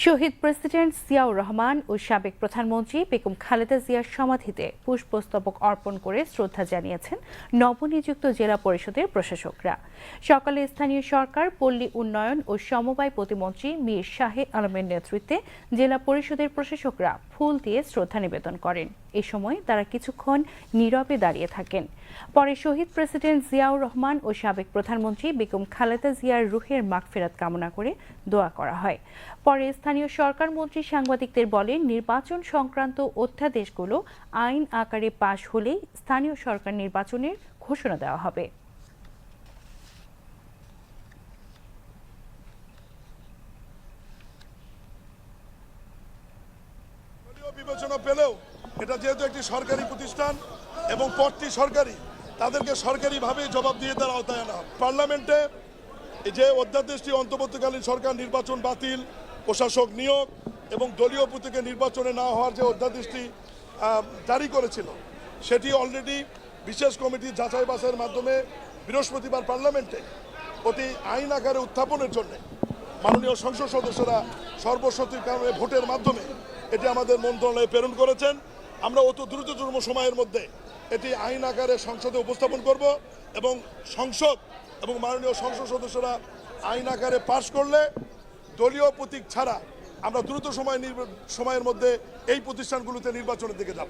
শহীদ president Ziaur Rahman ও সাবেক প্রধানমন্ত্রী বেগম খালেদা জিয়ার সমাধিতে পুষ্পস্তবক অর্পণ করে শ্রদ্ধা জানিয়েছেন নবনিযুক্ত জেলা পরিষদের প্রশাসকরা। সকালে স্থানীয় সরকার, পল্লী উন্নয়ন ও সমবায় প্রতিমন্ত্রী মীর শাহে আলমের নেতৃত্বে জেলা পরিষদের প্রশাসকরা ফুল দিয়ে শ্রদ্ধা নিবেদন করেন। এ সময় তারা কিছুক্ষণ নীরবে দাঁড়িয়ে থাকেন। পরে শহীদ প্রেসিডেন্ট জিয়াউর রহমান ও সাবেক প্রধানমন্ত্রী বেগম খালেদা জিয়ার রুহের মাগফিরাত কামনা করে দোয়া করা হয়। পরে স্থানীয় সরকার মন্ত্রী সাংবাদিকদের বলেন, নির্বাচন সংক্রান্ত অধ্যাদেশগুলো আইন আকারে পাশ হলেই স্থানীয় সরকার নির্বাচনের ঘোষণা দেওয়া হবে। বিবেচনা পেলেও এটা যেহেতু একটি সরকারি প্রতিষ্ঠান এবং পদটি সরকারি, তাদেরকে সরকারিভাবে জবাব দিয়ে তার আওতায় আনা হবে। পার্লামেন্টে যে অধ্যাদেশটি অন্তর্বর্তীকালীন সরকার নির্বাচন বাতিল, প্রশাসক নিয়োগ এবং দলীয় প্রতীকে নির্বাচনে না হওয়ার যে অধ্যাদেশটি জারি করেছিল, সেটি অলরেডি বিশেষ কমিটির যাচাই বাছাইয়ের মাধ্যমে বৃহস্পতিবার পার্লামেন্টে অতি আইন আকারে উত্থাপনের জন্য মাননীয় সংসদ সদস্যরা সর্বসম্মতিক্রমে ভোটের মাধ্যমে এটি আমাদের মন্ত্রণালয়ে প্রেরণ করেছেন। আমরা অত দ্রুততম সময়ের মধ্যে এটি আইন আকারে সংসদে উপস্থাপন করব এবং সংসদ এবং মাননীয় সংসদ সদস্যরা আইন আকারে পাশ করলে দলীয় প্রতীক ছাড়া আমরা দ্রুত সময়ের মধ্যে এই প্রতিষ্ঠানগুলোতে নির্বাচনের দিকে যাব।